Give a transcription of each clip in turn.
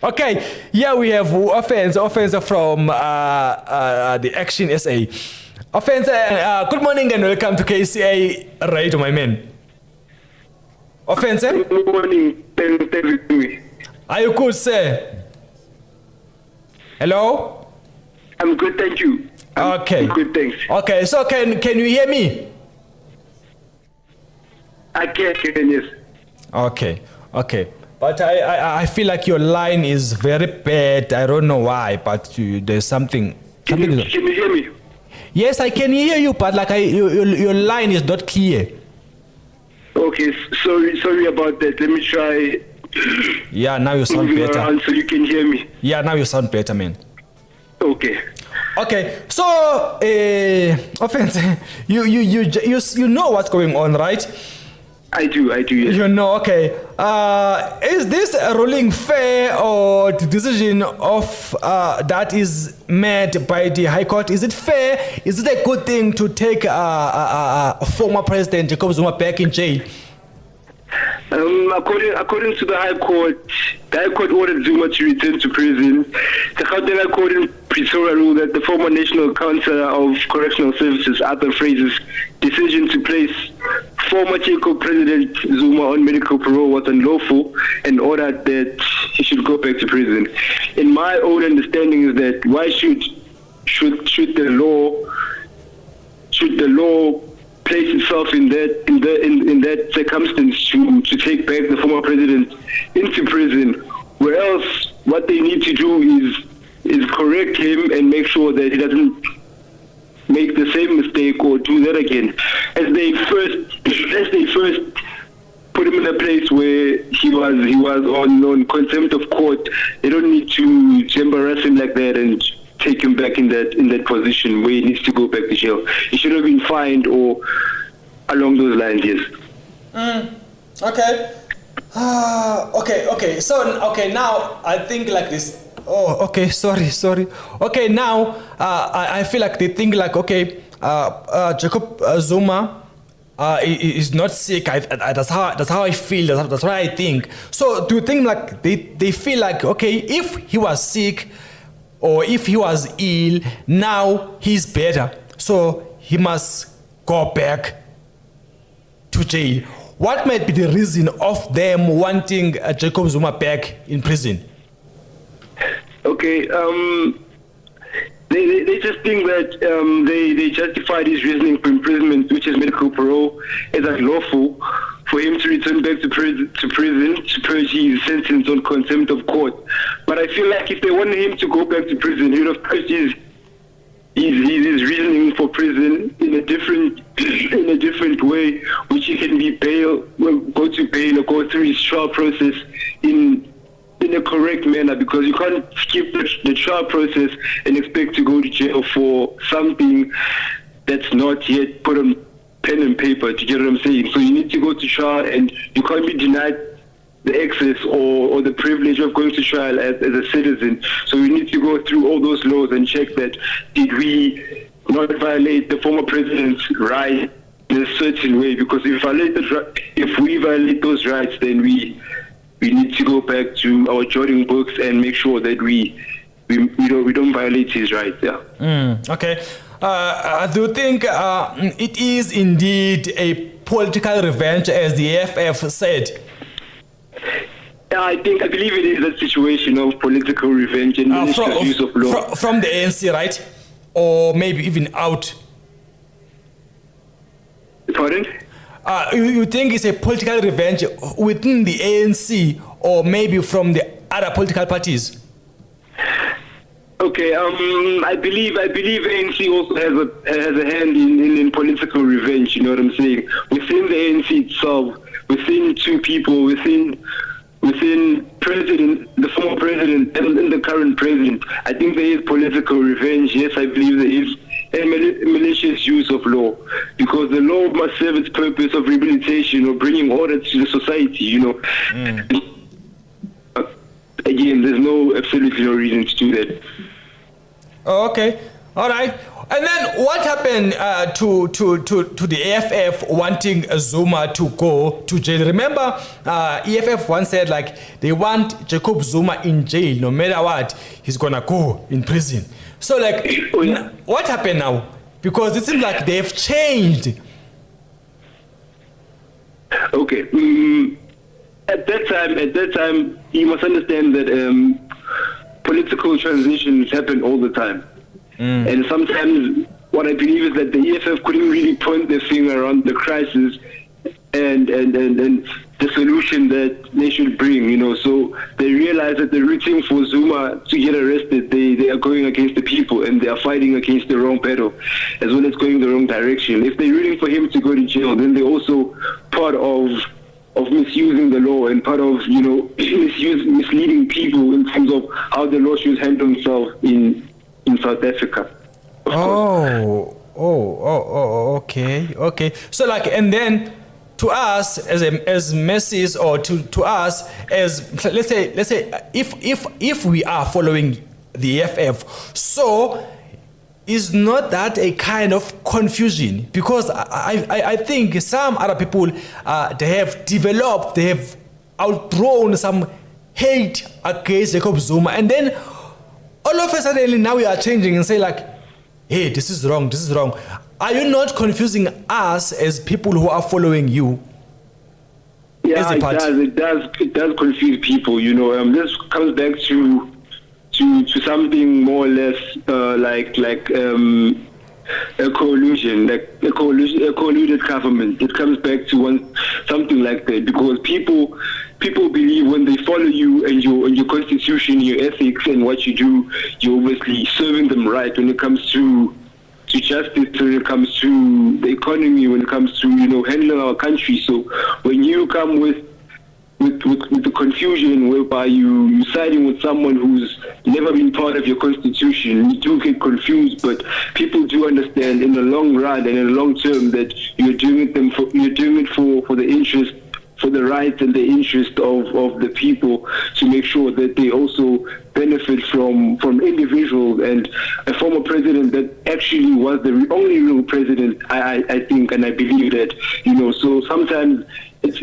Okay, here we have Ofentse from the Action SA. Ofentse, good morning and welcome to KCA Radio, my man. Ofentse? Good morning. Thank you. Are you good, sir? Hello? I'm good, thank you. Okay. Good, thanks. Okay, so can you hear me? I can, yes. Okay. But I feel like your line is very bad. I don't know why, but there's something. Can you hear me? Yes, I can hear you, but like your line is not clear. Okay, sorry about that. Let me try. Yeah, now you sound better. Around so you can hear me. Yeah, now you sound better, man. Okay. Okay, so Ofentse, you know what's going on, right? I do. Yes. You know, okay. Is this ruling fair or the decision of that is made by the High Court? Is it fair? Is it a good thing to take former President Jacob Zuma back in jail? According to the High Court ordered Zuma to return to prison. The Gauteng Court in Pretoria ruled that the former National Council of Correctional Services, Arthur Fraser's decision to place former Jacob President Zuma on medical parole was unlawful and ordered that he should go back to prison. In my own understanding is that why should the law place itself in that circumstance to take back the former president into prison, where else what they need to do is correct him and make sure that he doesn't make the same mistake or do that again. As they first put him in a place where he was on contempt of court, they don't need to embarrass him like that and take him back in that position where he needs to go back to jail. He should have been fined or along those lines, yes. Okay. Okay. So, now I think like this. Oh, okay, sorry. Okay, now I feel like they think like, okay, Jacob Zuma is not sick. That's how I feel. That's what I think. So do you think like they feel like, okay, if he was sick or if he was ill, now he's better, so he must go back to jail? What might be the reason of them wanting Jacob Zuma back in prison? Okay, they just think that they justified his reasoning for imprisonment, which is medical parole, as unlawful for him to return back to prison to purge his sentence on contempt of court. But I feel like if they wanted him to go back to prison, he would have purged his reasoning for prison in a different way, which he can go to bail or go through his trial process in a correct manner, because you can't skip the trial process and expect to go to jail for something that's not yet put on pen and paper. Do you get what I'm saying? So you need to go to trial, and you can't be denied the access or the privilege of going to trial as a citizen. So we need to go through all those laws and check that did we not violate the former president's right in a certain way, because if we violate those rights, then we need to go back to our jotting books and make sure that we don't violate his rights. Yeah. Okay. Do you think it is indeed a political revenge, as the FF said? I believe it is a situation of political revenge and misuse of law. From the ANC, right? Or maybe even out. Pardon? You think it's a political revenge within the ANC or maybe from the other political parties? Okay, I believe ANC also has a hand in political revenge. You know what I'm saying? Within the ANC itself, within two people, within the former president and the current president, I think there is political revenge. Yes, I believe there is a malicious use of law, because the law must serve its purpose of rehabilitation or bringing order to the society. You know. Again, there's absolutely no reason to do that. Oh, okay. All right. And then what happened to the EFF wanting Zuma to go to jail? Remember, EFF once said like they want Jacob Zuma in jail no matter what. He's gonna go in prison. So like, what happened now? Because it seems like they've changed. Okay. At that time, you must understand that political transitions happen all the time. And sometimes what I believe is that the EFF couldn't really point their finger around the crisis and the solution that they should bring, you know. So they realize that they're rooting for Zuma to get arrested. They are going against the people and they are fighting against the wrong battle, as well as going the wrong direction. If they're rooting for him to go to jail, then they're also part of misusing the law and part of, you know, misleading people in terms of how the law should handle themselves in South Africa. Okay. So like, and then to us as Messis, or to us as let's say if we are following the EFF, so is not that a kind of confusion? Because I think some other people they have outgrown some hate against Jacob Zuma, and then all of a sudden now we are changing and say like, hey, this is wrong. Are you not confusing us as people who are following you? Yeah, it does confuse people, you know. This comes back to something more or less like a coalition, like a colluded government. It comes back to something like that, because people believe when they follow you and your constitution, your ethics, and what you do, you're obviously serving them right when it comes to justice, when it comes to the economy, when it comes to, you know, handling our country. So when you come with the confusion whereby you're siding with someone who's never been part of your constitution, you do get confused, but people do understand in the long run and in the long term that you're doing it for the interest, for the rights and the interest of the people, to make sure that they also benefit from individuals. And a former president that actually was the only real president, I think, and I believe that, you know. So sometimes it's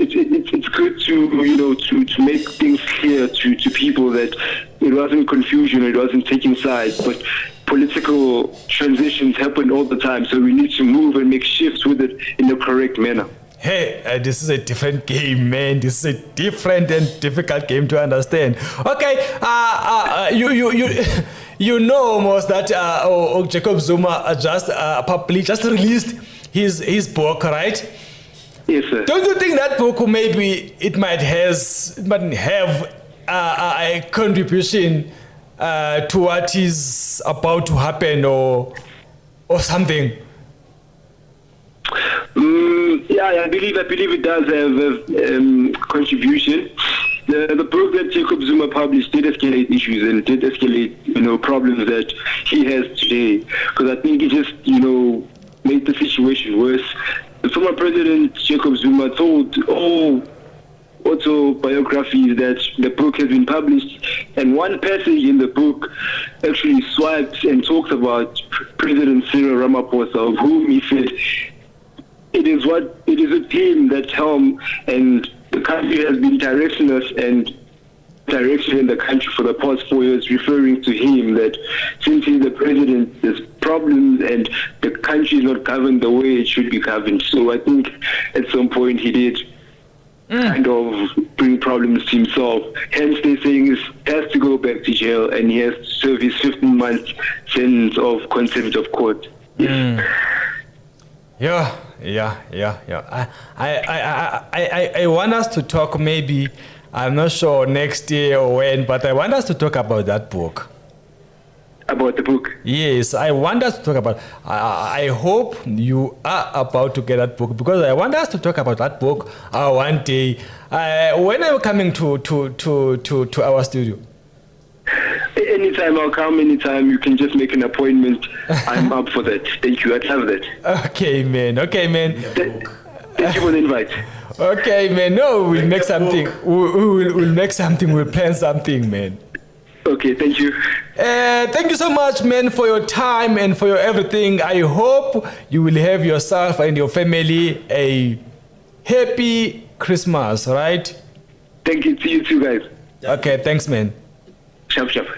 good to, you know, to make things clear to people that it wasn't confusion, it wasn't taking sides, but political transitions happen all the time. So we need to move and make shifts with it in the correct manner. Hey, this is a different game, man. This is a different and difficult game to understand. Okay, you know almost that Jacob Zuma just released his book, right? Yes, sir. Don't you think that book maybe it might have a contribution to what is about to happen or something? Yeah, I believe it does have a contribution. The book that Jacob Zuma published did escalate issues and did escalate, you know, problems that he has today. Because I think it just, you know, made the situation worse. The former president Jacob Zuma told all autobiographies that the book has been published, and one passage in the book actually swipes and talks about President Cyril Ramaphosa, of whom he said it is a team that's helm, and the country has been directionless and direction in the country for the past 4 years, referring to him, that since he's the president, there's problems and the country is not governed the way it should be governed. So I think at some point he did kind of bring problems to himself. Hence they're saying he has to go back to jail and he has to serve his 15-month sentence of contempt of court. Yes. Yeah. I want us to talk, maybe, I'm not sure next year or when, but I want us to talk about that book. About the book? Yes, I want us to talk about. I hope you are about to get that book, because I want us to talk about that book one day. When are you coming to our studio? Anytime I'll come, anytime. You can just make an appointment. I'm up for that. Thank you. I'd have that. Okay, man. Thank you for the invite. Okay, man. No, we'll make something. We'll make something. We'll plan something, man. Okay, thank you. Thank you so much, man, for your time and for your everything. I hope you will have yourself and your family a happy Christmas, right? Thank you to you too, guys. Okay, thanks, man. Sharp, sharp.